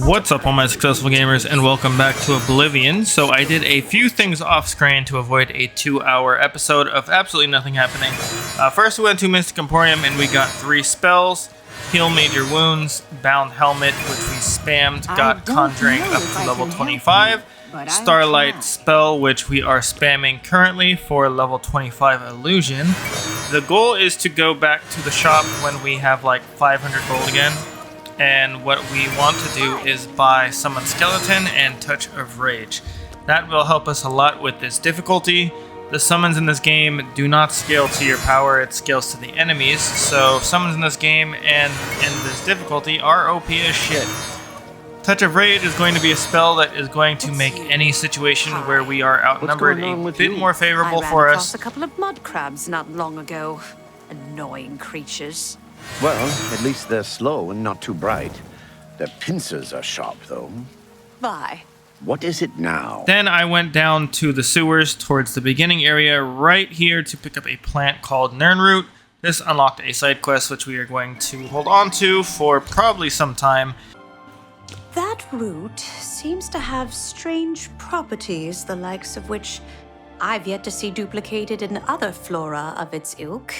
What's up all my successful gamers, and welcome back to Oblivion. So I did a few things off screen to avoid a 2-hour episode of absolutely nothing happening. First we went to Mystic Emporium and we got 3 spells. Heal Major Wounds, Bound Helmet, which we spammed, got Conjuring up to level 25. Starlight spell, which we are spamming currently for level 25 Illusion. The goal is to go back to the shop when we have like 500 gold again. And what we want to do is buy Summon Skeleton and Touch of Rage. That will help us a lot with this difficulty. The summons in this game do not scale to your power, it scales to the enemies. So summons in this game and in this difficulty are OP as shit. Touch of Rage is going to be a spell that is going to make any situation where we are outnumbered a bit more favorable for us. I ran across a couple of mud crabs not long ago. Annoying creatures. Well, at least they're slow and not too bright. Their pincers are sharp, though. Bye. What is it now? Then I went down to the sewers towards the beginning area right here to pick up a plant called Nirnroot. This unlocked a side quest which we are going to hold on to for probably some time. That root seems to have strange properties, the likes of which I've yet to see duplicated in other flora of its ilk.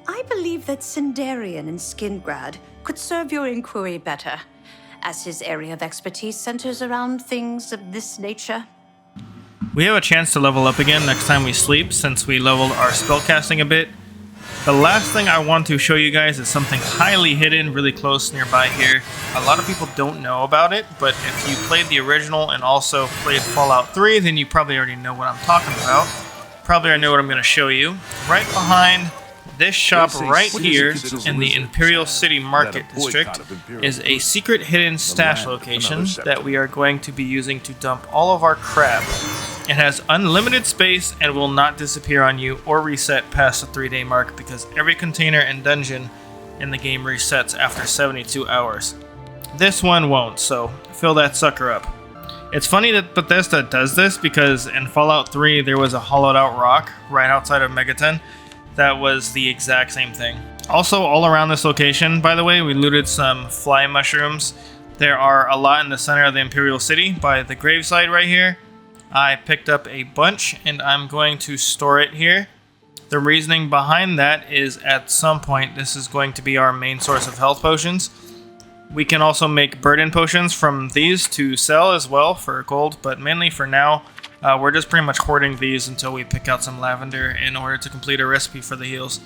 I believe that Sindarian and Skingrad could serve your inquiry better, as his area of expertise centers around things of this nature. We have a chance to level up again next time we sleep, since we leveled our spellcasting a bit. The last thing I want to show you guys is something highly hidden really close nearby here. A lot of people don't know about it, but if you played the original and also played Fallout 3, then you probably already know what I'm talking about. Probably already know what I'm going to show you. Right behind this shop right here in the Imperial City Market District is a secret hidden stash location that we are going to be using to dump all of our crap. It has unlimited space and will not disappear on you or reset past the 3-day mark because every container and dungeon in the game resets after 72 hours. This one won't, so fill that sucker up. It's funny that Bethesda does this because in Fallout 3 there was a hollowed out rock right outside of Megaton that was the exact same thing. Also, all around this location, by the way, we looted some fly mushrooms. There are a lot in the center of the Imperial City by the graveside right here. I picked up a bunch and I'm going to store it here. The reasoning behind that is at some point this is going to be our main source of health potions. We can also make burden potions from these to sell as well for gold, but mainly for now, we're just pretty much hoarding these until we pick out some lavender in order to complete a recipe for the heals.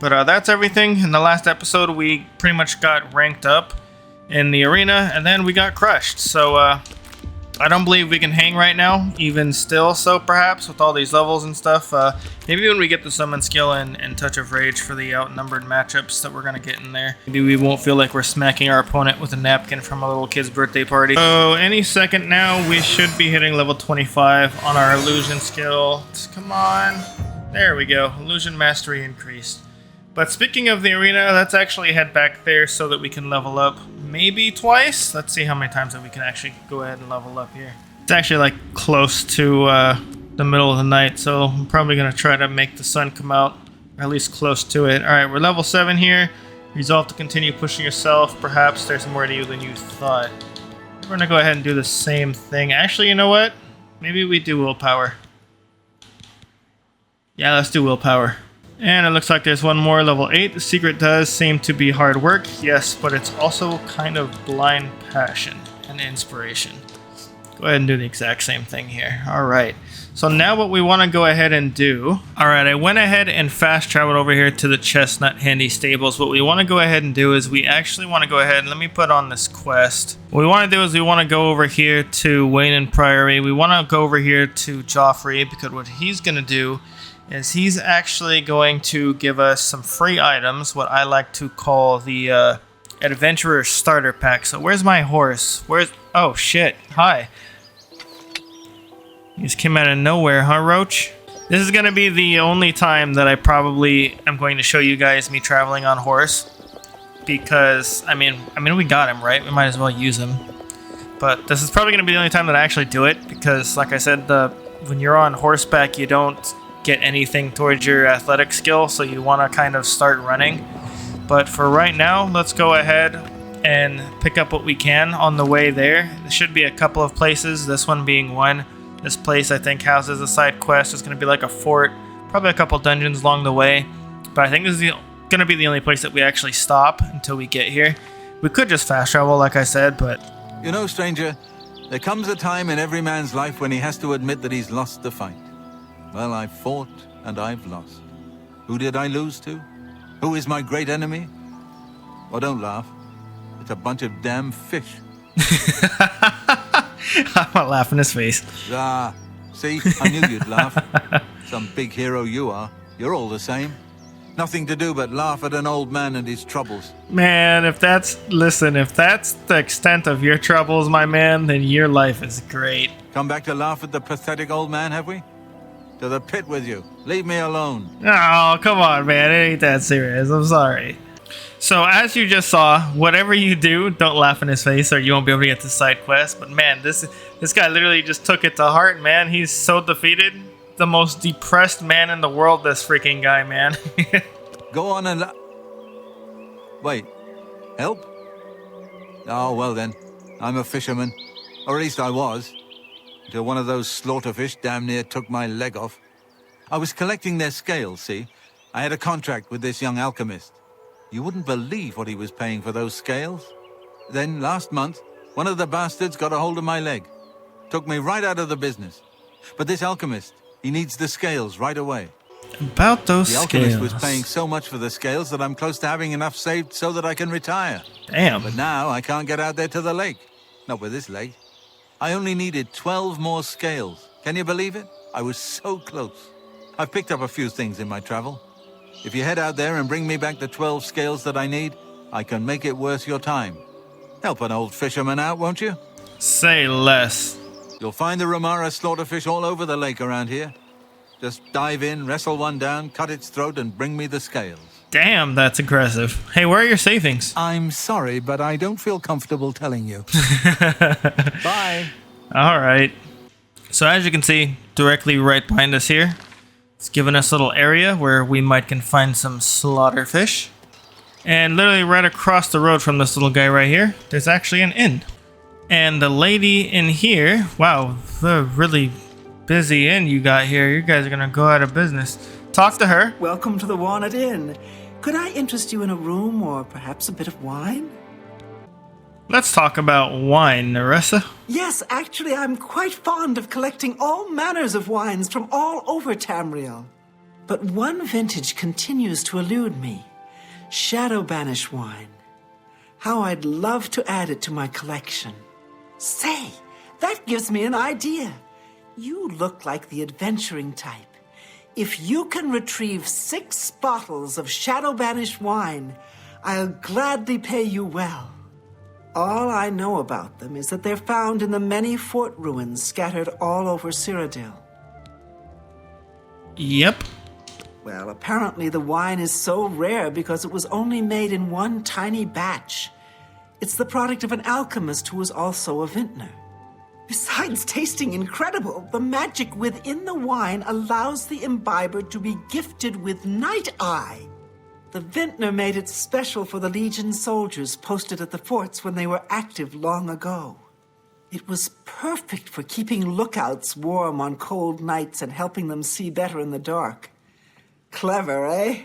But that's everything. In the last episode, we pretty much got ranked up in the arena, and then we got crushed. So I don't believe we can hang right now, even still, so perhaps, with all these levels and stuff. Maybe when we get the summon skill and Touch of Rage for the outnumbered matchups that we're going to get in there, maybe we won't feel like we're smacking our opponent with a napkin from a little kid's birthday party. So any second now, we should be hitting level 25 on our Illusion skill. Come on. There we go. Illusion Mastery increased. But speaking of the arena, let's actually head back there so that we can level up maybe twice. Let's see how many times that we can actually go ahead and level up here. It's actually like close to the middle of the night, so I'm probably going to try to make the sun come out, or at least close to it. Alright, we're level 7 here. Resolve to continue pushing yourself. Perhaps there's more to you than you thought. We're going to go ahead and do the same thing. Actually, you know what? Maybe we do willpower. Yeah, let's do willpower. And it looks like there's one more, level 8. The secret does seem to be hard work, yes, but it's also kind of blind passion and inspiration. Go ahead and do the exact same thing here. Alright, so now what we want to go ahead and do... Alright, I went ahead and fast traveled over here to the Chestnut Handy Stables. What we want to go ahead and do is we actually want to go ahead and let me put on this quest. What we want to do is we want to go over here to Weynon Priory. We want to go over here to Jaufree because what he's going to do is he's actually going to give us some free items, what I like to call the Adventurer Starter Pack. So where's my horse? Oh shit, hi. You just came out of nowhere, huh, Roach? This is going to be the only time that I probably am going to show you guys me traveling on horse. Because, I mean we got him, right? We might as well use him. But this is probably going to be the only time that I actually do it. Because, like I said, when you're on horseback, you don't get anything towards your athletic skill, so you want to kind of start running. But for right now, let's go ahead and pick up what we can on the way there. There should be a couple of places, this one being one. This place I think houses a side quest. It's going to be like a fort, probably a couple dungeons along the way. But I think this is going to be the only place that we actually stop until we get here. We could just fast travel like I said, but... You know, stranger, there comes a time in every man's life when he has to admit that he's lost the fight. Well, I've fought and I've lost. Who did I lose to? Who is my great enemy? Oh, don't laugh. It's a bunch of damn fish. I'm not laughing in his face. Ah, see? I knew you'd laugh. Some big hero you are. You're all the same. Nothing to do but laugh at an old man and his troubles. Man, if that's the extent of your troubles, my man, then your life is great. Come back to laugh at the pathetic old man, have we? To the pit with you. Leave me alone. Oh, come on, man. It ain't that serious. I'm sorry. So, as you just saw, whatever you do, don't laugh in his face or you won't be able to get the side quest. But man, this guy literally just took it to heart, man. He's so defeated. The most depressed man in the world, this freaking guy, man. Go on and... Wait. Help? Oh, well then. I'm a fisherman. Or at least I was. Until one of those slaughterfish damn near took my leg off. I was collecting their scales, see? I had a contract with this young alchemist. You wouldn't believe what he was paying for those scales. Then, last month, one of the bastards got a hold of my leg. Took me right out of the business. But this alchemist, he needs the scales right away. About those scales. The alchemist was paying so much for the scales that I'm close to having enough saved so that I can retire. Damn. But now I can't get out there to the lake. Not with this leg. I only needed 12 more scales. Can you believe it? I was so close. I've picked up a few things in my travel. If you head out there and bring me back the 12 scales that I need, I can make it worth your time. Help an old fisherman out, won't you? Say less. You'll find the Ramara slaughterfish all over the lake around here. Just dive in, wrestle one down, cut its throat, and bring me the scales. Damn, that's aggressive. Hey, where are your savings? I'm sorry, but I don't feel comfortable telling you. Bye. All right. So as you can see, directly right behind us here, it's given us a little area where we can find some slaughterfish. And literally right across the road from this little guy right here, there's actually an inn. And the lady in here, wow, the really busy inn you got here. You guys are gonna go out of business. Talk to her. Welcome to the Walnut Inn. Could I interest you in a room or perhaps a bit of wine? Let's talk about wine, Nerissa. Yes, actually, I'm quite fond of collecting all manners of wines from all over Tamriel. But one vintage continues to elude me. Shadow Banish wine. How I'd love to add it to my collection. Say, that gives me an idea. You look like the adventuring type. If you can retrieve 6 bottles of Shadow Banish wine, I'll gladly pay you well. All I know about them is that they're found in the many fort ruins scattered all over Cyrodiil. Yep. Well, apparently the wine is so rare because it was only made in one tiny batch. It's the product of an alchemist who was also a vintner. Besides tasting incredible, the magic within the wine allows the imbiber to be gifted with Night Eye. The vintner made it special for the Legion soldiers posted at the forts when they were active long ago. It was perfect for keeping lookouts warm on cold nights and helping them see better in the dark. Clever, eh?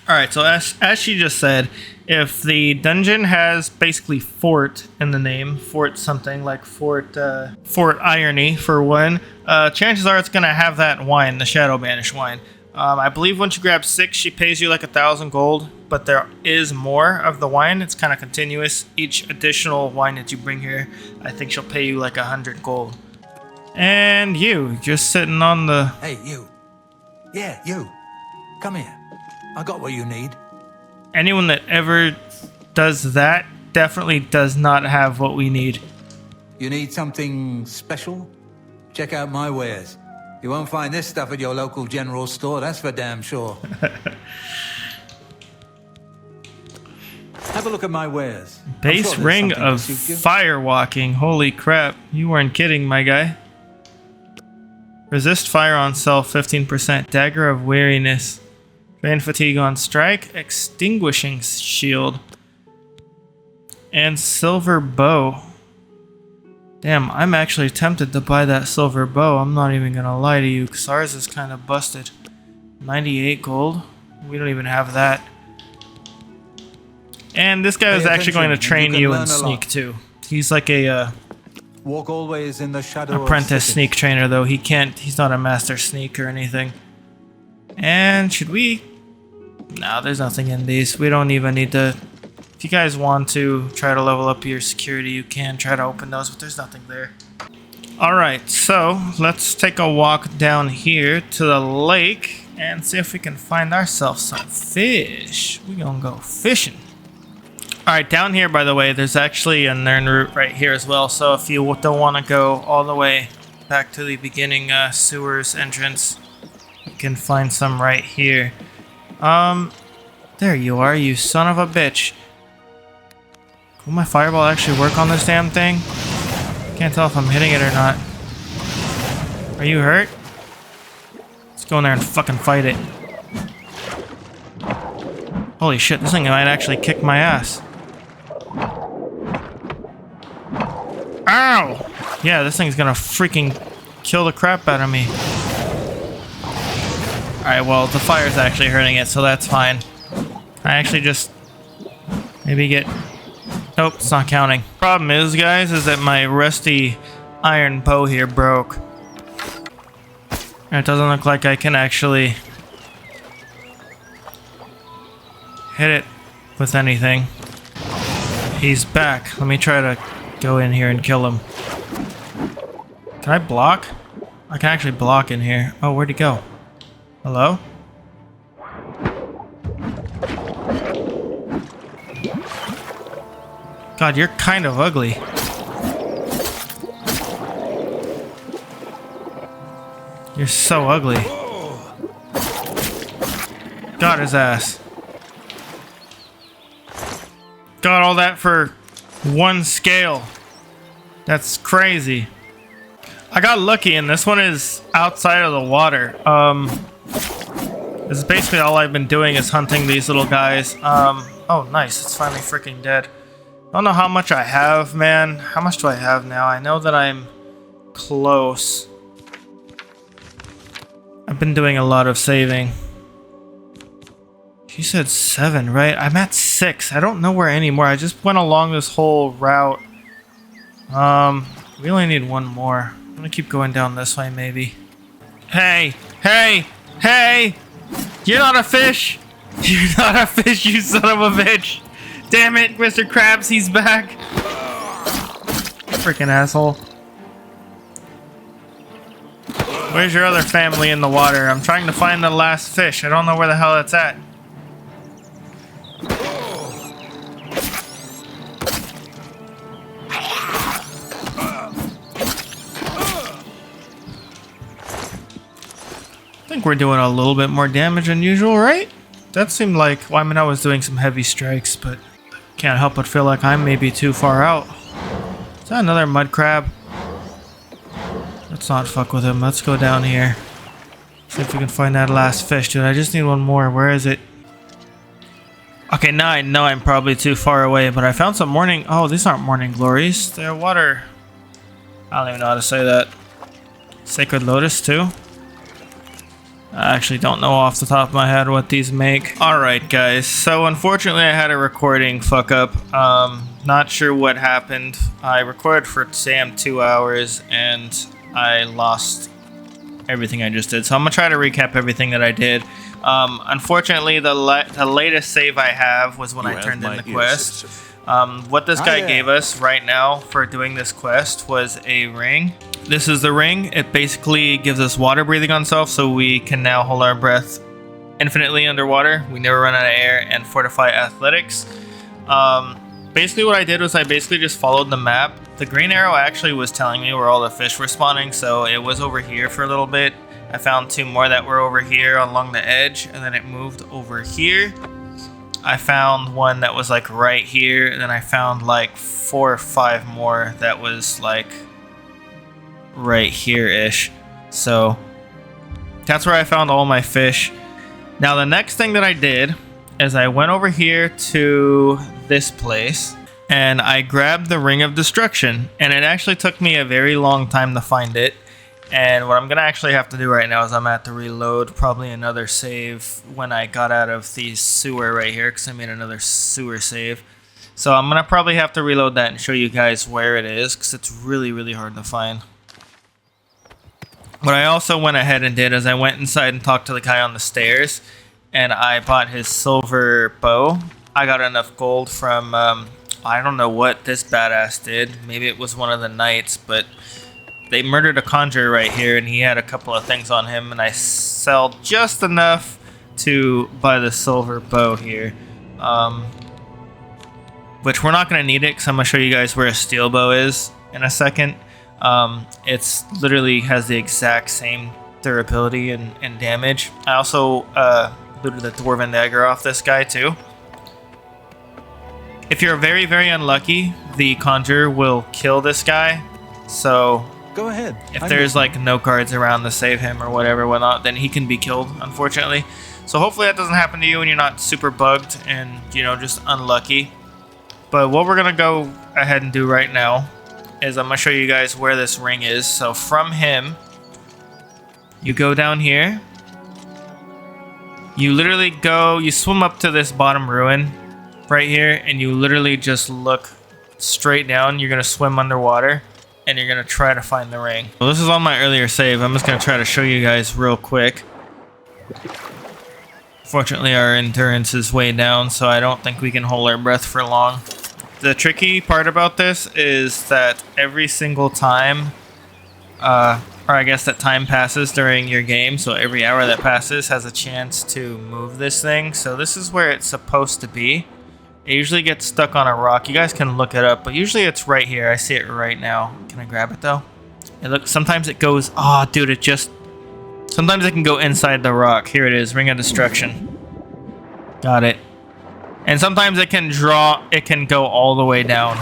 Alright, so as she just said, if the dungeon has basically fort in the name, fort something like Fort Irony for one, chances are it's going to have that wine, the Shadow Banish wine. I believe once you grab 6, she pays you like 1,000 gold, but there is more of the wine. It's kind of continuous. Each additional wine that you bring here, I think she'll pay you like 100 gold. And you, just sitting on the... Hey, you. Yeah, you. Come here. I got what you need. Anyone that ever does that definitely does not have what we need. You need something special? Check out my wares. You won't find this stuff at your local general store, that's for damn sure. Have a look at my wares. Base ring of fire walking. Holy crap. You weren't kidding, my guy. Resist fire on self 15%. Dagger of weariness. Drain fatigue on strike. Extinguishing shield. And silver bow. Damn, I'm actually tempted to buy that silver bow. I'm not even gonna lie to you, because ours is kind of busted. 98 gold? We don't even have that. And this guy is actually going to train you in sneak too. He's like a Walk always in the shadow apprentice of sneak trainer though. He's not a master sneak or anything. And should we? No, there's nothing in these. We don't even need to. If you guys want to try to level up your security, you can try to open those, but there's nothing there. Alright, so let's take a walk down here to the lake and see if we can find ourselves some fish. We're gonna go fishing. Alright, down here, by the way, there's actually a Nirnroot right here as well, so if you don't want to go all the way back to the beginning sewers entrance, you can find some right here. There you are, you son of a bitch. Will my fireball actually work on this damn thing? Can't tell if I'm hitting it or not. Are you hurt? Let's go in there and fucking fight it. Holy shit, this thing might actually kick my ass. Ow! Yeah, this thing's gonna freaking kill the crap out of me. Alright, well, the fire's actually hurting it, so that's fine. I actually just maybe get... Nope, it's not counting. Problem is, guys, is that my rusty iron bow here broke. And it doesn't look like I can actually hit it with anything. He's back. Let me try to go in here and kill him. Can I block? I can actually block in here. Oh, where'd he go? Hello? God, you're kind of ugly. You're so ugly. Got his ass. Got all that for one scale. That's crazy. I got lucky, and this one is outside of the water. This is basically all I've been doing is hunting these little guys. Oh, nice. It's finally freaking dead. I don't know how much I have, man. How much do I have now? I know that I'm close. I've been doing a lot of saving. She said 7, right? I'm at 6. I don't know where anymore. I just went along this whole route. We only need one more. I'm gonna keep going down this way, maybe. Hey! Hey! Hey! You're not a fish! You're not a fish, you son of a bitch! Damn it, Mr. Krabs, he's back! Freaking asshole. Where's your other family in the water? I'm trying to find the last fish. I don't know where the hell that's at. I think we're doing a little bit more damage than usual, right? That seemed like... Well, I mean, I was doing some heavy strikes, but... Can't help but feel like I'm maybe too far out. Is that another mud crab? Let's not fuck with him. Let's go down here. See if we can find that last fish, dude. I just need one more. Where is it? Okay, now I know I'm probably too far away, but I found some morning... Oh, these aren't morning glories. They're water... I don't even know how to say that. Sacred Lotus, too? I actually don't know off the top of my head what these make. Alright guys, so unfortunately I had a recording fuck up. Not sure what happened. I recorded for Sam 2 hours and I lost everything I just did. So I'm gonna try to recap everything that I did. Unfortunately the latest save I have was when I turned in the quest. What this guy gave us right now for doing this quest was a ring. This is the ring. It basically gives us water breathing on self, so we can now hold our breath infinitely underwater. We never run out of air, and fortify athletics. Basically what I did was I basically just followed the map. The green arrow actually was telling me where all the fish were spawning, so it was over here for a little bit. I found 2 more that were over here along the edge, and then it moved over here. I found one that was like right here, and then I found like 4 or 5 more that was like right here-ish. So that's where I found all my fish. Now the next thing that I did is I went over here to this place, and I grabbed the Ring of Destruction, and it actually took me a very long time to find it. And what I'm gonna actually have to do right now is I'm gonna have to reload probably another save when I got out of the sewer right here, because I made another sewer save. So I'm gonna probably have to reload that and show you guys where it is, because it's really, really hard to find. What I also went ahead and did is I went inside and talked to the guy on the stairs, and I bought his silver bow. I got enough gold from, I don't know what this badass did. Maybe it was one of the knights, but they murdered a conjurer right here, and he had a couple of things on him, and I sell just enough to buy the silver bow here. Which we're not going to need it, because I'm going to show you guys where a steel bow is in a second. It's literally has the exact same durability and damage. I also looted the dwarven dagger off this guy too. If you're very, very unlucky, the conjurer will kill this guy. So Go ahead. if there's like no cards around to save him or whatnot, then he can be killed, unfortunately. So hopefully that doesn't happen to you and you're not super bugged and, you know, just unlucky. But what we're going to go ahead and do right now is I'm going to show you guys where this ring is. So from him, you go down here. You literally go, you swim up to this bottom ruin right here, and you literally just look straight down. You're going to swim underwater, and you're going to try to find the ring. Well, this is on my earlier save. I'm just going to try to show you guys real quick. Fortunately, our endurance is way down, so I don't think we can hold our breath for long. The tricky part about this is that every single time, or I guess that time passes during your game, so every hour that passes has a chance to move this thing. So this is where it's supposed to be. It usually gets stuck on a rock. You guys can look it up, but usually it's right here. I see it right now. Can I grab it though? It looks. Sometimes it goes. Oh, dude! It just. Sometimes it can go inside the rock. Here it is. Ring of Destruction. Got it. And sometimes it can draw. It can go all the way down.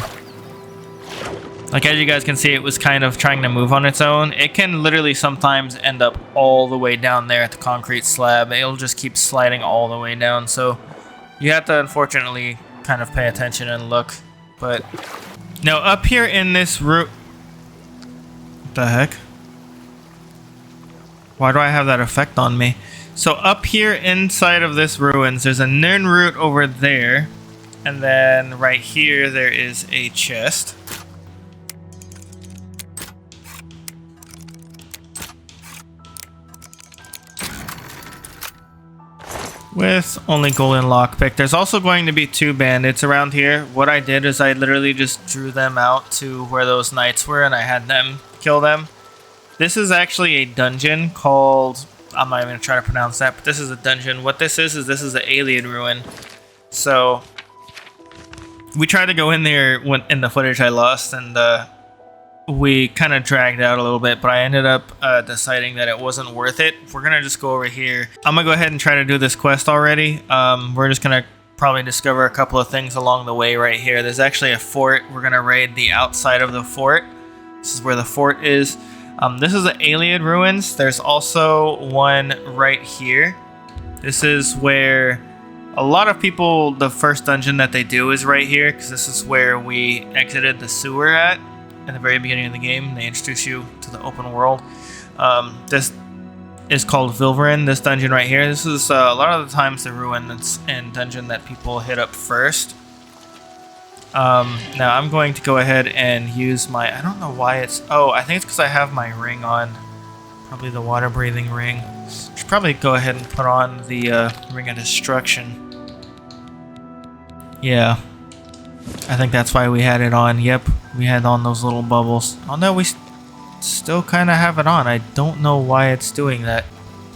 Like as you guys can see, it was kind of trying to move on its own. It can literally sometimes end up all the way down there at the concrete slab. It'll just keep sliding all the way down. So you have to unfortunately kind of pay attention and look. But now up here in this room, what the heck? Why do I have that effect on me? So up here inside of this ruins, there's a Nirnroot over there, and then right here there is a chest. With only golden lockpick. There's also going to be 2 bandits around here. What I did is I literally just drew them out to where those knights were, and I had them kill them. This is actually a dungeon called... I'm not even going to try to pronounce that, but this is a dungeon. What this is this is an alien ruin. So we tried to go in there in the footage I lost, and we kind of dragged out a little bit, but I ended up deciding that it wasn't worth it. We're going to just go over here. I'm going to go ahead and try to do this quest already. We're just going to probably discover a couple of things along the way right here. There's actually a fort. We're going to raid the outside of the fort. This is where the fort is. This is the alien ruins. There's also one right here. This is where a lot of people, the first dungeon that they do is right here, because this is where we exited the sewer at the very beginning of the game. They introduce you to the open world. This is called Vilverin, this dungeon right here. This is a lot of the times the ruin and dungeon that people hit up first. Now I'm going to go ahead and use my, I don't know why it's, oh, I think it's because I have my ring on. Probably the water breathing ring. Should probably go ahead and put on the Ring of Destruction. Yeah. I think that's why we had it on. Yep, we had on those little bubbles. Oh no, we still kind of have it on. I don't know why it's doing that.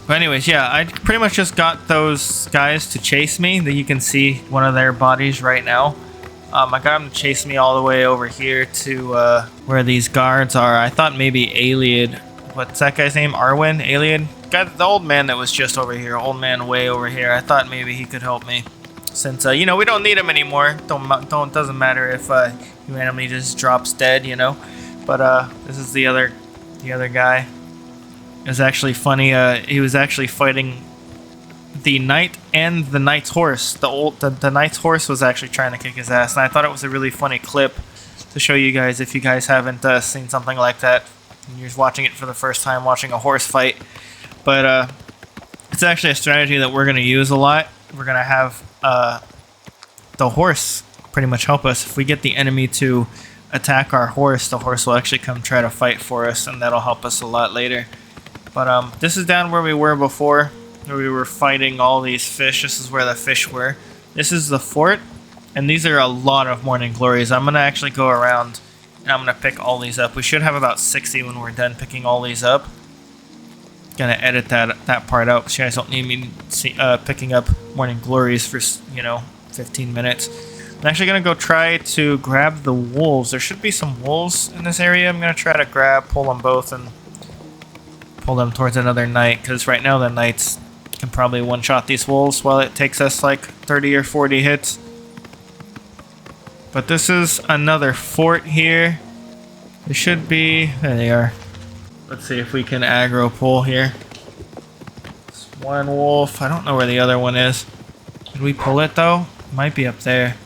But anyways, yeah, I pretty much just got those guys to chase me. That you can see one of their bodies right now. I got them to chase me all the way over here to where these guards are. I thought maybe Aliad. What's that guy's name? Arwen? Aliad? The old man that was just over here. Old man way over here. I thought maybe he could help me. Since, you know, we don't need him anymore. Doesn't matter if he randomly just drops dead, you know. But this is the other guy. It was actually funny. He was actually fighting the knight and the knight's horse. The knight's horse was actually trying to kick his ass, and I thought it was a really funny clip to show you guys if you guys haven't seen something like that. And you're just watching it for the first time, watching a horse fight. But it's actually a strategy that we're going to use a lot. We're going to have the horse pretty much help us. If we get the enemy to attack our horse, the horse will actually come try to fight for us, and that'll help us a lot later. But this is down where we were before, where we were fighting all these fish. This is where the fish were. This is the fort, and these are a lot of Morning Glories. I'm going to actually go around, and I'm going to pick all these up. We should have about 60 when we're done picking all these up. Gonna edit that part out because you guys don't need me picking up Morning Glories for 15 minutes. I'm actually gonna go try to grab the wolves. There should be some wolves in this area. I'm gonna try to pull them both and pull them towards another knight, because right now the knights can probably one-shot these wolves while it takes us like 30 or 40 hits. But this is another fort here. There should be... There they are. Let's see if we can aggro pull here. It's one wolf. I don't know where the other one is. Did we pull it though? It might be up there.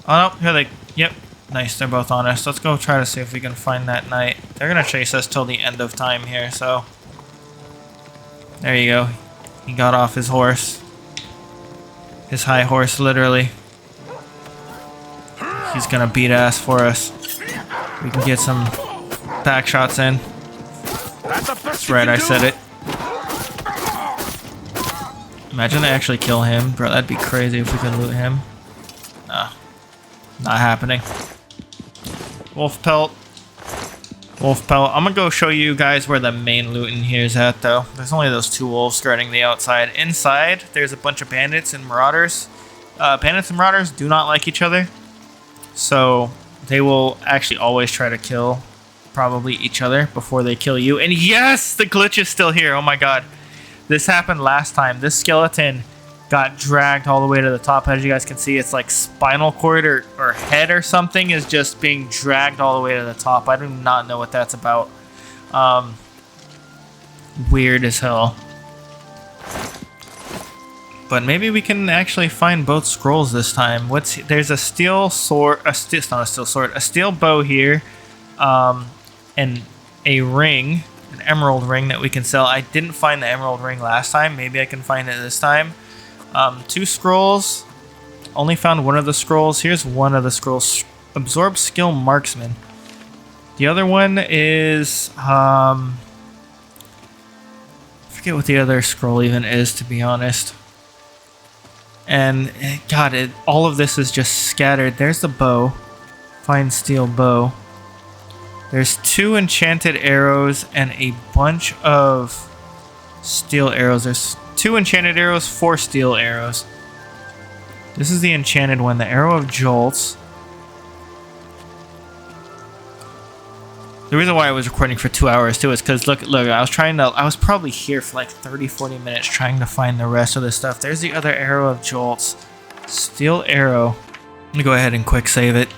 Oh no, here they... Yep. Nice, they're both on us. Let's go try to see if we can find that knight. They're gonna chase us till the end of time here, so... There you go. He got off his horse. His high horse, literally. He's gonna beat ass for us. We can get some back shots in. That's right, I said it. Imagine they actually kill him. Bro, that'd be crazy if we could loot him. Nah. Not happening. Wolf pelt. Wolf pelt. I'm gonna go show you guys where the main loot in here is at, though. There's only those two wolves guarding the outside. Inside, there's a bunch of bandits and marauders. Bandits and marauders do not like each other. So, they will actually always try to kill probably each other before they kill you. And yes, the glitch is still here. Oh my god. This happened last time. This skeleton got dragged all the way to the top. As you guys can see, it's like spinal cord or head or something is just being dragged all the way to the top. I do not know what that's about. Weird as hell. But maybe we can actually find both scrolls this time. There's a steel sword, it's not a steel sword, a steel bow here, and a ring, an emerald ring that we can sell. I didn't find the emerald ring last time. Maybe I can find it this time. 2 scrolls. Only found one of the scrolls. Here's one of the scrolls. Absorb skill marksman. The other one is I forget what the other scroll even is, to be honest. And god, all of this is just scattered. There's the bow. Fine steel bow. There's 2 enchanted arrows and a bunch of steel arrows. There's 2 enchanted arrows, 4 steel arrows. This is the enchanted one, the arrow of jolts. The reason why I was recording for 2 hours too is because look, I was probably here for like 30-40 minutes trying to find the rest of this stuff. There's the other arrow of jolts. Steel arrow. Let me go ahead and quick save it.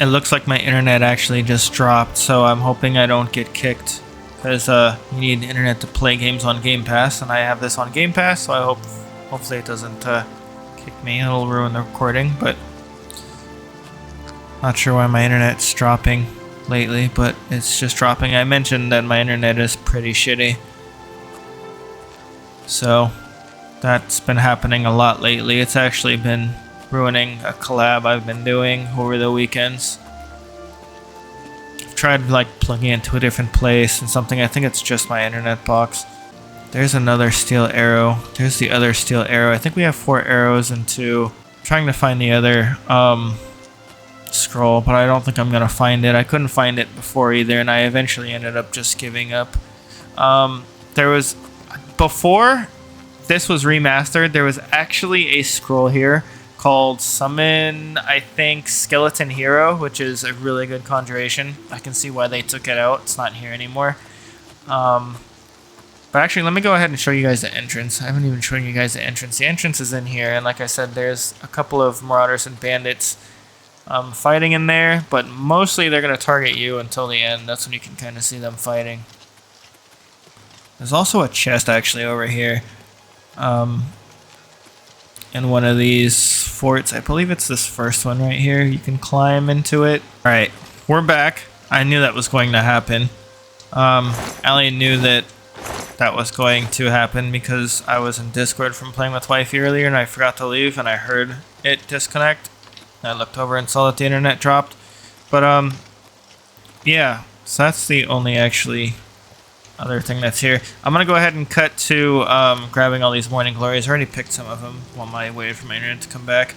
It looks like my internet actually just dropped, so I'm hoping I don't get kicked. Because you need internet to play games on Game Pass, and I have this on Game Pass, so I hopefully it doesn't kick me. It'll ruin the recording, but not sure why my internet's dropping lately, but it's just dropping. I mentioned that my internet is pretty shitty, so that's been happening a lot lately. It's actually been ruining a collab I've been doing over the weekends. I've tried like plugging it into a different place and something. I think it's just my internet box. There's another steel arrow. There's the other steel arrow. I think we have 4 arrows and 2. I'm trying to find the other scroll, but I don't think I'm gonna find it. I couldn't find it before either, and I eventually ended up just giving up. There was, before this was remastered, there was actually a scroll here called Summon, I think, Skeleton Hero, which is a really good conjuration. I can see why they took it out. It's not here anymore. But actually, let me go ahead and show you guys the entrance. I haven't even shown you guys the entrance. The entrance is in here, and like I said, there's a couple of marauders and bandits fighting in there, but mostly they're going to target you until the end. That's when you can kind of see them fighting. There's also a chest actually over here. In one of these forts. I believe it's this first one right here. You can climb into it. Alright, we're back. I knew that was going to happen. Allie knew that was going to happen because I was in Discord from playing with Wifey earlier and I forgot to leave and I heard it disconnect. I looked over and saw that the internet dropped. But, yeah. So that's the only actually other thing that's here. I'm gonna go ahead and cut to grabbing all these morning glories. I already picked some of them while I waited for my internet to come back.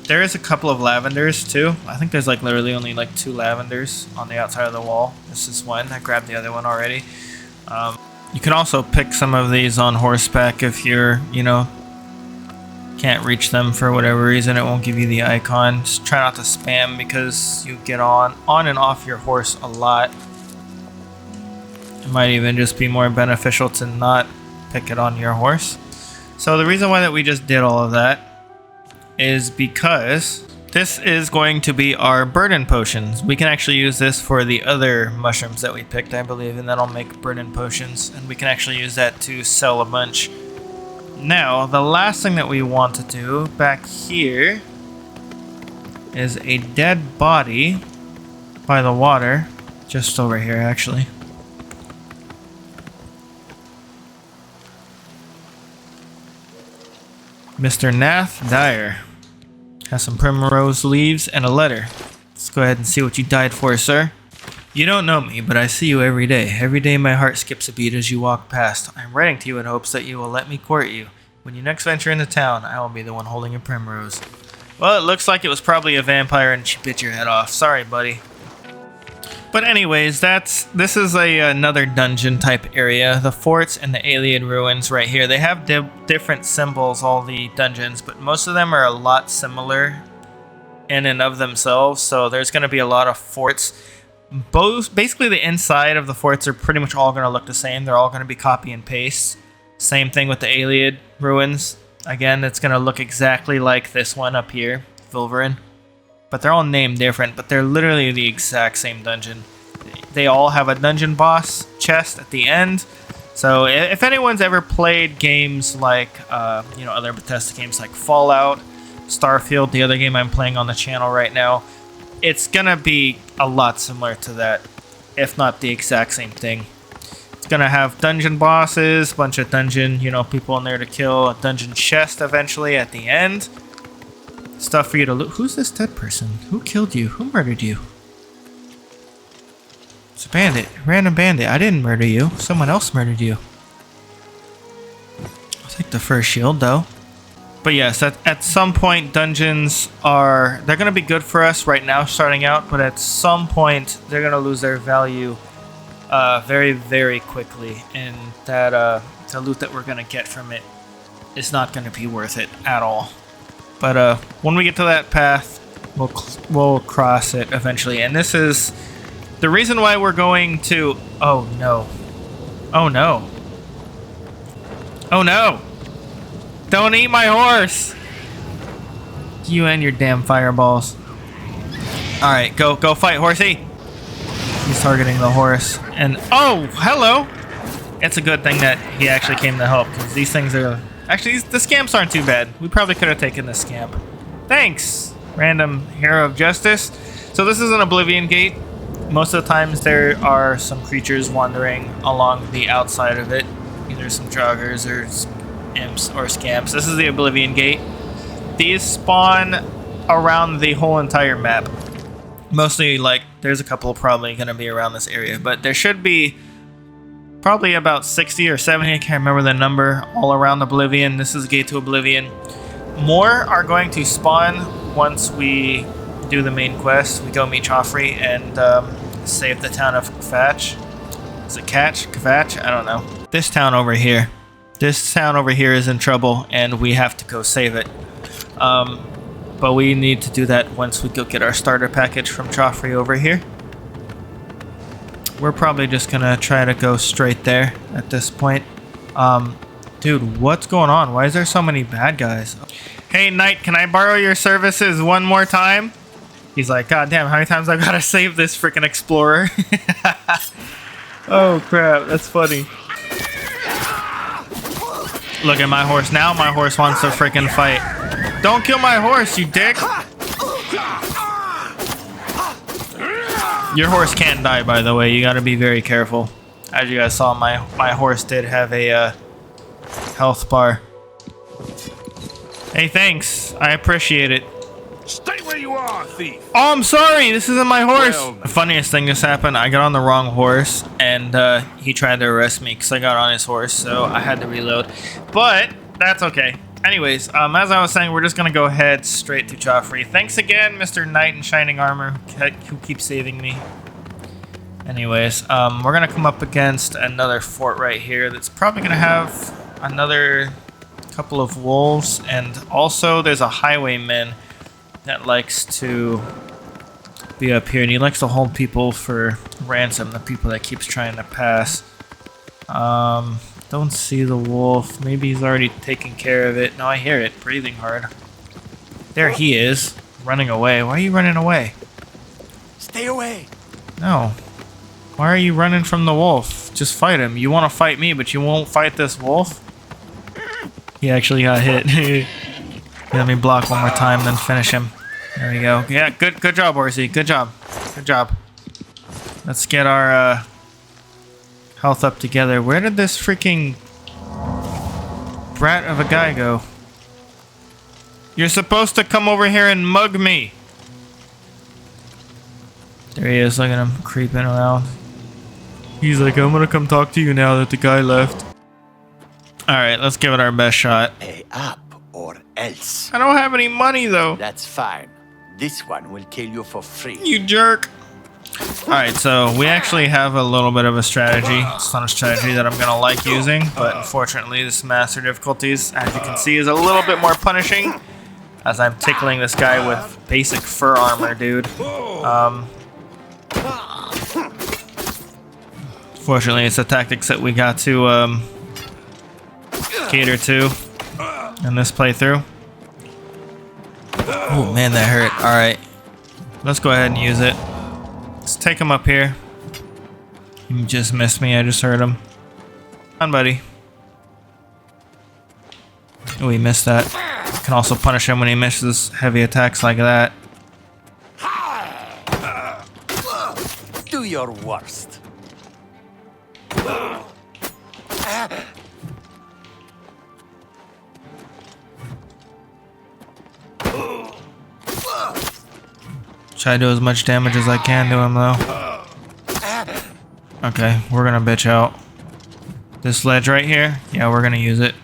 There is a couple of lavenders too. I think there's like literally only like 2 lavenders on the outside of the wall. This is one. I grabbed the other one already. You can also pick some of these on horseback if you're, you know, can't reach them for whatever reason. It won't give you the icon. Just try not to spam because you get on and off your horse a lot. It might even just be more beneficial to not pick it on your horse. So the reason why that we just did all of that is because this is going to be our burden potions. We can actually use this for the other mushrooms that we picked, I believe, and that'll make burden potions, and we can actually use that to sell a bunch. Now, the last thing that we want to do back here is a dead body by the water, just over here actually. Mr. Nath Dyer has some primrose leaves and a letter. Let's go ahead and see what you died for, sir. You don't know me, but I see you every day. Every day my heart skips a beat as you walk past. I'm writing to you in hopes that you will let me court you. When you next venture into town, I will be the one holding your primrose. Well, it looks like it was probably a vampire and she bit your head off. Sorry, buddy. But anyways, this is another dungeon type area. The forts and the alien ruins right here. They have different symbols, all the dungeons, but most of them are a lot similar in and of themselves. So there's going to be a lot of forts. Basically the inside of the forts are pretty much all going to look the same. They're all going to be copy and paste. Same thing with the alien ruins. Again, it's going to look exactly like this one up here, Vilverin. But they're all named different, but they're literally the exact same dungeon. They all have a dungeon boss chest at the end. So if anyone's ever played games like, you know, other Bethesda games like Fallout, Starfield, the other game I'm playing on the channel right now, it's gonna be a lot similar to that, if not the exact same thing. It's gonna have dungeon bosses, bunch of dungeon, you know, people in there to kill, a dungeon chest eventually at the end. Stuff for you to loot. Who's this dead person? Who killed you? Who murdered you? It's a bandit. Random bandit. I didn't murder you. Someone else murdered you. I'll take the first shield though. But yes, at some point dungeons they're going to be good for us right now starting out, but at some point they're going to lose their value very, very quickly. And that the loot that we're going to get from it is not going to be worth it at all. But when we get to that path, we'll cross it eventually. And this is the reason why we're going to... Oh, no. Oh, no. Oh, no. Don't eat my horse. You and your damn fireballs. All right, go fight, horsey. He's targeting the horse. And, oh, hello. It's a good thing that he actually came to help, because these things are... Actually, the scamps aren't too bad. We probably could have taken the scamp. Thanks, random hero of justice. So this is an Oblivion Gate. Most of the times there are some creatures wandering along the outside of it. Either some joggers or imps or scamps. This is the Oblivion Gate. These spawn around the whole entire map. Mostly, like, there's a couple probably going to be around this area. But there should be... probably about 60 or 70, I can't remember the number, all around Oblivion. This is Gate to Oblivion. More are going to spawn once we do the main quest. We go meet Jaufree and save the town of Kvatch. Is it Kvatch? I don't know. This town over here. This town over here is in trouble and we have to go save it. But we need to do that once we go get our starter package from Jaufree over here. We're probably just gonna try to go straight there at this point. Dude, what's going on? Why is there so many bad guys? Hey, Knight, can I borrow your services one more time? He's like, God damn, how many times I've gotta save this freaking explorer? Oh crap, that's funny. Look at my horse. Now my horse wants to freaking fight. Don't kill my horse, you dick! Your horse can't die, by the way. You gotta be very careful. As you guys saw, my horse did have a health bar. Hey, thanks. I appreciate it. Stay where you are, thief. Oh, I'm sorry. This isn't my horse. Well, The funniest thing just happened. I got on the wrong horse, and he tried to arrest me because I got on his horse, so I had to reload. But that's okay. Anyways, as I was saying, we're just going to go ahead straight to Jaufree. Thanks again, Mr. Knight in Shining Armor, who keeps saving me. Anyways, we're going to come up against another fort right here that's probably going to have another couple of wolves, and also there's a highwayman that likes to be up here, and he likes to hold people for ransom, the people that keeps trying to pass. Don't see the wolf. Maybe he's already taken care of it. No, I hear it breathing hard. There he is, running away. Why are you running away? Stay away. No. Why are you running from the wolf? Just fight him. You want to fight me, but you won't fight this wolf? He actually got hit. Let me block one more time, then finish him. There we go. Yeah, good job, horsey. Good job. Good job. Let's get our health up together. Where did this freaking brat of a guy go? You're supposed to come over here and mug me. There he is. Look at him creeping around. He's like, I'm gonna come talk to you now that the guy left. Alright, let's give it our best shot. Pay up or else. I don't have any money though. That's fine. This one will kill you for free. You jerk. Alright, so we actually have a little bit of a strategy. It's not a strategy that I'm gonna like using, but unfortunately this master difficulties, as you can see, is a little bit more punishing, as I'm tickling this guy with basic fur armor, dude. Fortunately, it's the tactics that we got to cater to in this playthrough. Oh man, that hurt. Alright, let's go ahead and use it. Let's take him up here. He just missed me, I just heard him. Come on, buddy. Oh, he missed that. You can also punish him when he misses heavy attacks like that. Do your worst. Try to do as much damage as I can to him, though. Okay, we're gonna bitch out. This ledge right here? Yeah, we're gonna use it.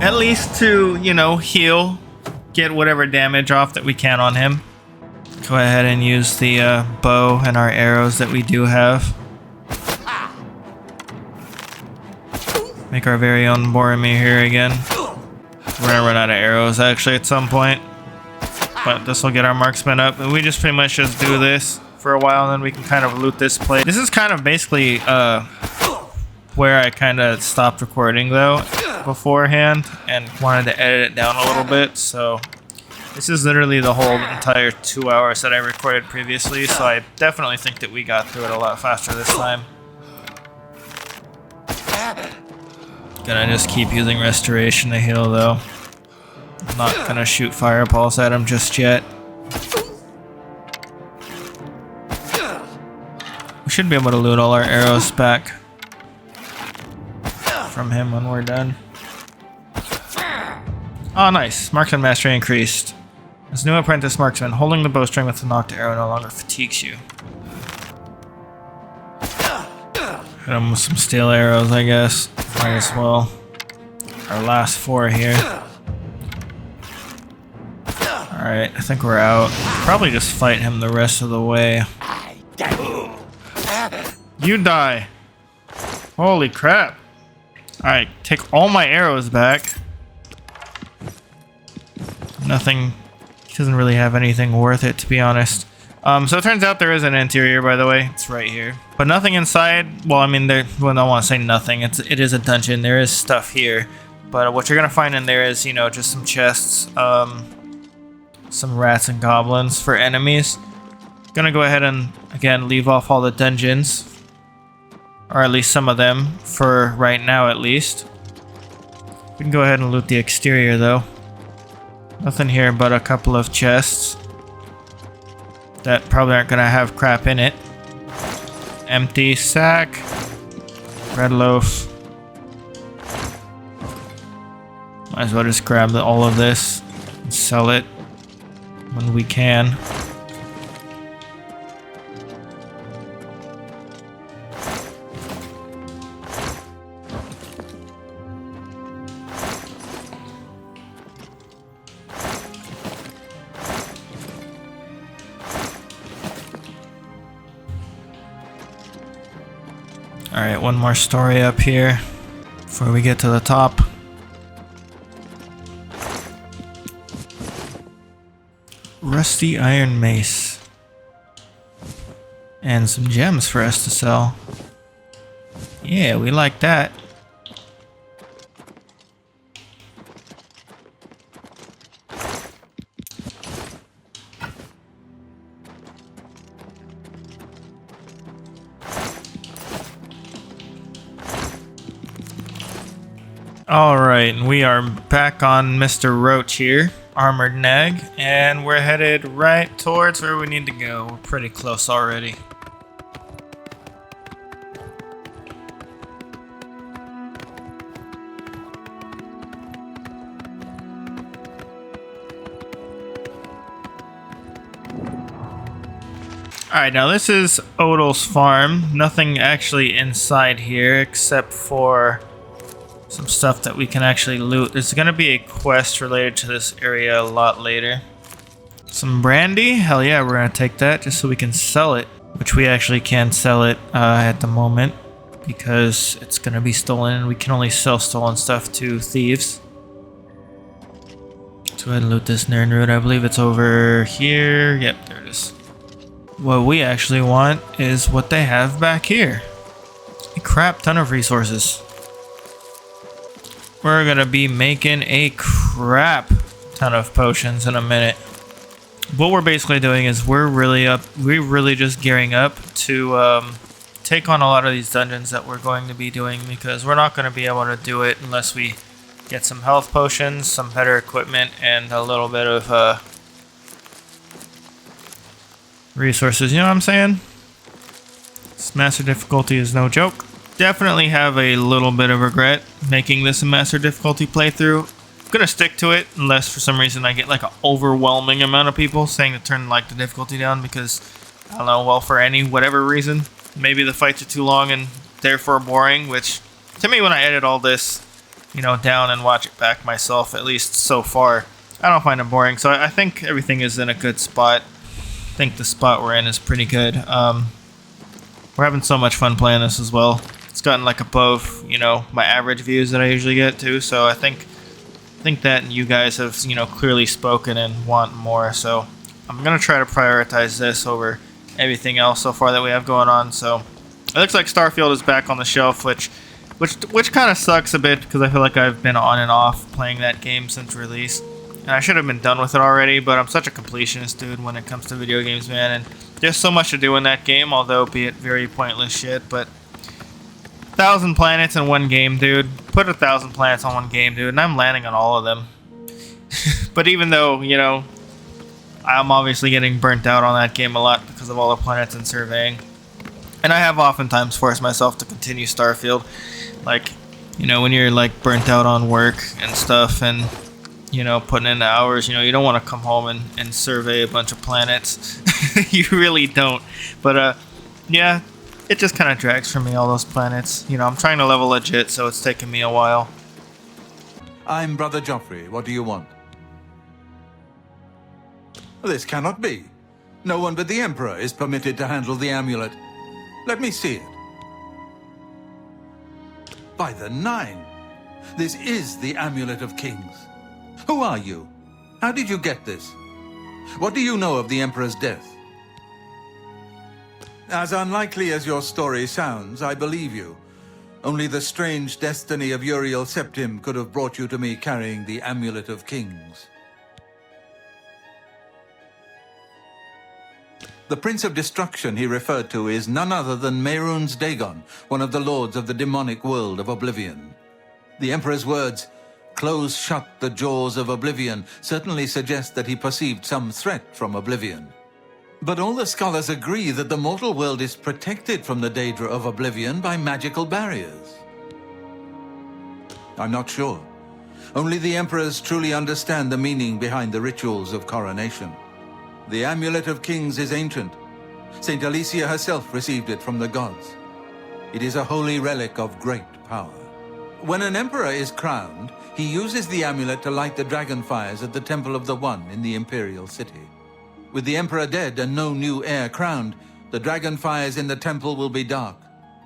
At least to, you know, heal. Get whatever damage off that we can on him. Go ahead and use the bow and our arrows that we do have. Make our very own Boromir here again. We're gonna run out of arrows actually at some point, but this will get our marksman up, and we just pretty much just do this for a while, and then we can kind of loot this place. This is kind of basically where I kind of stopped recording though beforehand, and wanted to edit it down a little bit. So this is literally the whole entire 2 hours that I recorded previously. So I definitely think that we got through it a lot faster this time. Gonna just keep using restoration to heal though. I'm not gonna shoot fire pulse at him just yet. We should be able to loot all our arrows back from him when we're done. Oh nice, marksman mastery increased. As new apprentice marksman, holding the bowstring with the knocked arrow no longer fatigues you. Hit him with some steel arrows, I guess. Might as well. Our last 4 here. Alright, I think we're out. Probably just fight him the rest of the way. You die! Holy crap! Alright, take all my arrows back. Nothing. He doesn't really have anything worth it, to be honest. So it turns out there is an interior, by the way. It's right here. But nothing inside. Well, I mean, well, I don't want to say nothing. It is a dungeon. There is stuff here. But what you're going to find in there is, you know, just some chests. some rats and goblins for enemies. Gonna go ahead and, again, leave off all the dungeons. Or at least some of them, for right now at least. We can go ahead and loot the exterior though. Nothing here but a couple of chests that probably aren't gonna have crap in it. Empty sack. Red loaf. Might as well just grab all of this and sell it when we can. Alright, one more story up here before we get to the top. Rusty iron mace. And some gems for us to sell. Yeah, we like that. Alright, and we are back on Mr. Roach here, Armored Nag, and we're headed right towards where we need to go. We're pretty close already. Alright, now this is Odiil's farm. Nothing actually inside here except for some stuff that we can actually loot. There's gonna be a quest related to this area a lot later. Some brandy? Hell yeah, we're gonna take that just so we can sell it. Which we actually can't sell it at the moment because it's gonna be stolen and we can only sell stolen stuff to thieves. Let's go ahead and loot this Nirnroot. I believe it's over here. Yep, there it is. What we actually want is what they have back here. A crap ton of resources. We're gonna be making a crap ton of potions in a minute. What we're basically doing is we're really just gearing up to take on a lot of these dungeons that we're going to be doing because we're not going to be able to do it unless we get some health potions, some better equipment, and a little bit of resources. You know what I'm saying? This master difficulty is no joke. Definitely have a little bit of regret making this a master difficulty playthrough. I'm gonna stick to it unless for some reason I get like an overwhelming amount of people saying to turn like the difficulty down because I don't know, well, for whatever reason, maybe the fights are too long and therefore boring, which to me when I edit all this, you know, down and watch it back myself, at least so far, I don't find it boring. So I think everything is in a good spot. I think the spot we're in is pretty good. We're having so much fun playing this as well. It's gotten like above, you know, my average views that I usually get too. So I think that you guys have, you know, clearly spoken and want more. So I'm gonna try to prioritize this over everything else so far that we have going on. So it looks like Starfield is back on the shelf, which kind of sucks a bit because I feel like I've been on and off playing that game since release. And I should have been done with it already, but I'm such a completionist, dude, when it comes to video games, man. And there's so much to do in that game, although be it very pointless shit, but 1,000 planets in one game, dude. Put 1,000 planets on one game, dude, and I'm landing on all of them. But even though, you know, I'm obviously getting burnt out on that game a lot because of all the planets and surveying. And I have oftentimes forced myself to continue Starfield. Like, you know, when you're like burnt out on work and stuff and, you know, putting in the hours, you know, you don't want to come home and survey a bunch of planets. You really don't. But, yeah. It just kind of drags for me, all those planets. You know, I'm trying to level legit, so it's taking me a while. I'm Brother Jaufree. What do you want? This cannot be. No one but the Emperor is permitted to handle the amulet. Let me see it. By the Nine! This is the Amulet of Kings. Who are you? How did you get this? What do you know of the Emperor's death? As unlikely as your story sounds, I believe you. Only the strange destiny of Uriel Septim could have brought you to me carrying the Amulet of Kings. The Prince of Destruction he referred to is none other than Mehrunes Dagon, one of the lords of the demonic world of Oblivion. The Emperor's words, "Close shut the jaws of Oblivion," certainly suggest that he perceived some threat from Oblivion. But all the scholars agree that the mortal world is protected from the Daedra of Oblivion by magical barriers. I'm not sure. Only the Emperors truly understand the meaning behind the rituals of coronation. The Amulet of Kings is ancient. Saint Alicia herself received it from the gods. It is a holy relic of great power. When an emperor is crowned, he uses the amulet to light the dragon fires at the Temple of the One in the Imperial City. With the emperor dead and no new heir crowned, the dragon fires in the temple will be dark,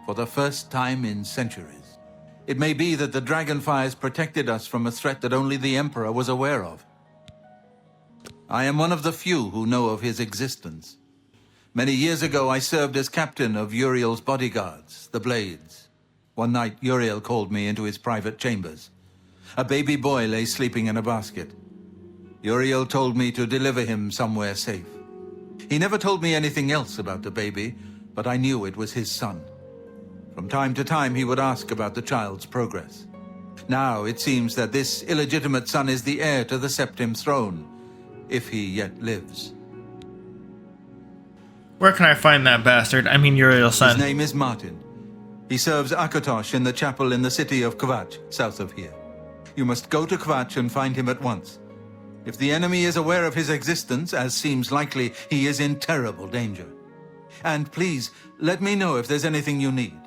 for the first time in centuries. It may be that the dragon fires protected us from a threat that only the emperor was aware of. I am one of the few who know of his existence. Many years ago, I served as captain of Uriel's bodyguards, the Blades. One night, Uriel called me into his private chambers. A baby boy lay sleeping in a basket. Uriel told me to deliver him somewhere safe. He never told me anything else about the baby, but I knew it was his son. From time to time, he would ask about the child's progress. Now, it seems that this illegitimate son is the heir to the Septim throne, if he yet lives. Where can I find that bastard? I mean Uriel's son. His name is Martin. He serves Akatosh in the chapel in the city of Kvatch, south of here. You must go to Kvatch and find him at once. If the enemy is aware of his existence, as seems likely, he is in terrible danger. And please, let me know if there's anything you need.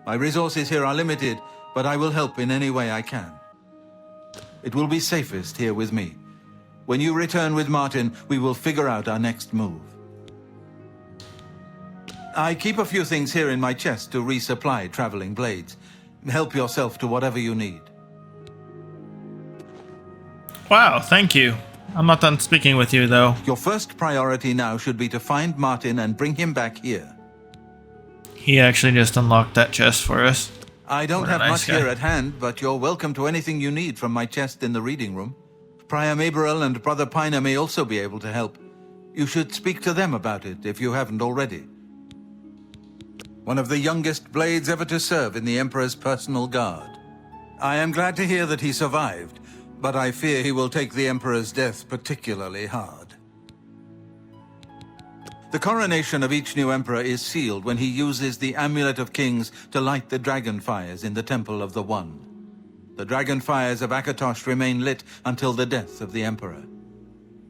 My resources here are limited, but I will help in any way I can. It will be safest here with me. When you return with Martin, we will figure out our next move. I keep a few things here in my chest to resupply traveling blades. Help yourself to whatever you need. Wow, thank you. I'm not done speaking with you, though. Your first priority now should be to find Martin and bring him back here. He actually just unlocked that chest for us. I don't What a have nice much guy. here at hand, but you're welcome to anything you need from my chest in the reading room. Prior Maberel and Brother Piner may also be able to help. You should speak to them about it if you haven't already. One of the youngest blades ever to serve in the Emperor's personal guard. I am glad to hear that he survived, but I fear he will take the Emperor's death particularly hard. The coronation of each new Emperor is sealed when he uses the Amulet of Kings to light the dragon fires in the Temple of the One. The dragon fires of Akatosh remain lit until the death of the Emperor.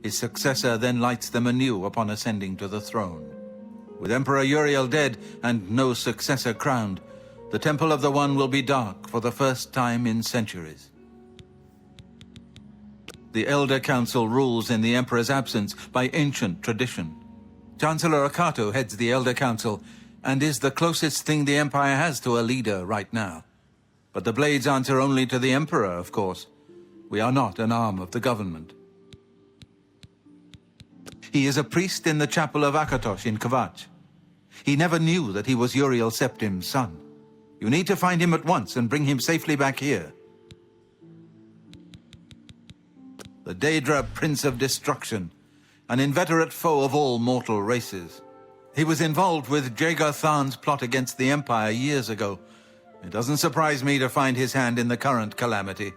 His successor then lights them anew upon ascending to the throne. With Emperor Uriel dead and no successor crowned, the Temple of the One will be dark for the first time in centuries. The Elder Council rules in the Emperor's absence by ancient tradition. Chancellor Akato heads the Elder Council and is the closest thing the Empire has to a leader right now. But the Blades answer only to the Emperor, of course. We are not an arm of the government. He is a priest in the chapel of Akatosh in Kvatch. He never knew that he was Uriel Septim's son. You need to find him at once and bring him safely back here. The Daedra Prince of Destruction, an inveterate foe of all mortal races. He was involved with Jagar Tharn's plot against the Empire years ago. It doesn't surprise me to find his hand in the current calamity.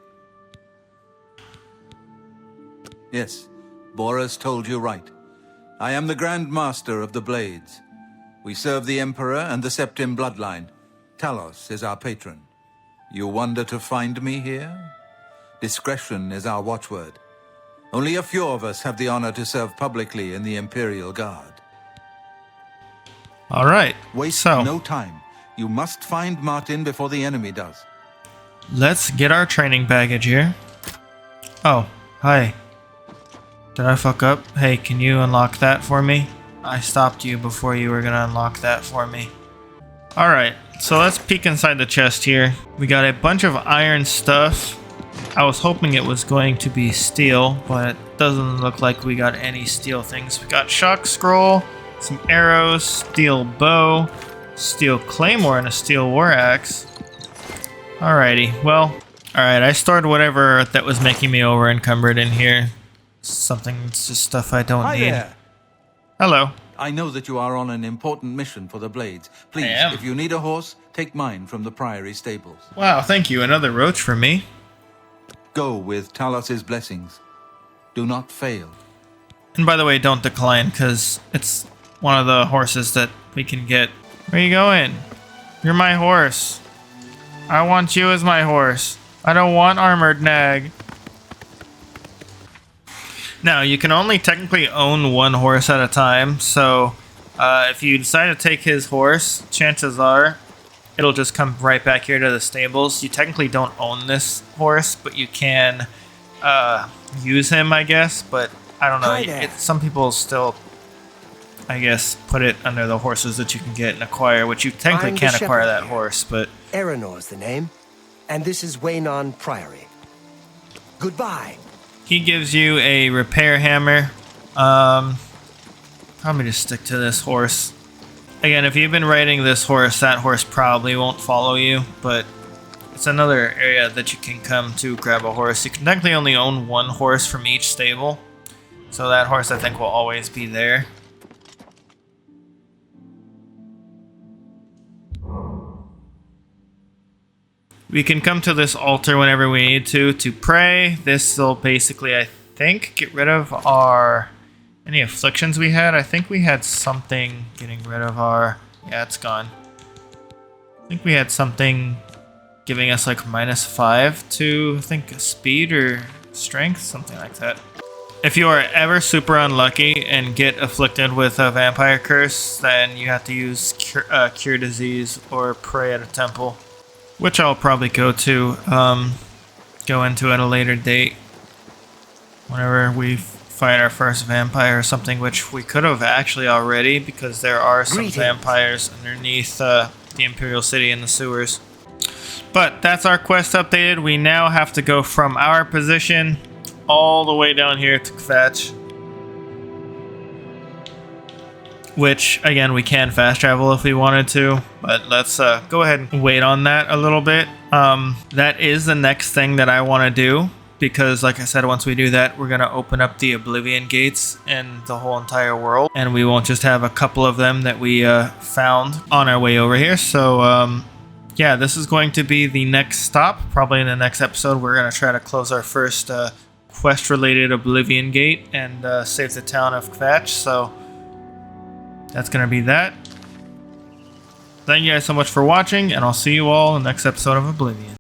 Yes, Boris told you right. I am the Grand Master of the Blades. We serve the Emperor and the Septim bloodline. Talos is our patron. You wonder to find me here? Discretion is our watchword. Only a few of us have the honor to serve publicly in the Imperial Guard. All right. Waste so no time. You must find Martin before the enemy does. let's get our training baggage here. Oh, hi. Did I fuck up? Hey, can you unlock that for me? I stopped you before you were gonna unlock that for me. Alright, so let's peek inside the chest here. We got a bunch of iron stuff. I was hoping it was going to be steel, but it doesn't look like we got any steel things. We got shock scroll, some arrows, steel bow, steel claymore, and a steel war axe. Alrighty, well, alright, I stored whatever that was making me over encumbered in here. It's just stuff I don't Hi need. there. Hello. I know that you are on an important mission for the Blades. Please, am. if you need a horse, take mine from the Priory stables. Wow, thank you. Another roach for me. Go with Talos's blessings. Do not fail. And by the way, don't decline, because it's one of the horses that we can get. Where are you going? You're my horse. I want you as my horse. I don't want Armored Nag. Now, you can only technically own one horse at a time, so if you decide to take his horse, chances are it'll just come right back here to the stables. You technically don't own this horse, but you can use him, I guess, but I don't know. Some people still, I guess, put it under the horses that you can get and acquire, which you technically can't acquire that horse, but... Eranor's the name, and this is Weynon Priory. Goodbye. He gives you a repair hammer. Probably just stick to this horse. Again, if you've been riding this horse, that horse probably won't follow you, but it's another area that you can come to grab a horse. You can technically only own one horse from each stable, so that horse I think will always be there. We can come to this altar whenever we need to pray. This will basically, I think, get rid of our... any afflictions we had. I think we had something getting rid of our... yeah, it's gone. I think we had something giving us like -5 to, I think, speed or strength, something like that. If you are ever super unlucky and get afflicted with a vampire curse, then you have to use cure disease or pray at a temple. Which I'll probably go into at a later date. Whenever we fight our first vampire or something, which we could have actually already, because there are some vampires underneath the Imperial City in the sewers. But that's our quest updated. We now have to go from our position all the way down here to Kvatch. Which, again, we can fast travel if we wanted to, but let's go ahead and wait on that a little bit. That is the next thing that I want to do, because, like I said, once we do that, we're going to open up the Oblivion Gates in the whole entire world, and we won't just have a couple of them that we found on our way over here. So, yeah, this is going to be the next stop. Probably in the next episode, we're going to try to close our first quest-related Oblivion Gate and save the town of Kvatch, so... that's going to be that. Thank you guys so much for watching, and I'll see you all in the next episode of Oblivion.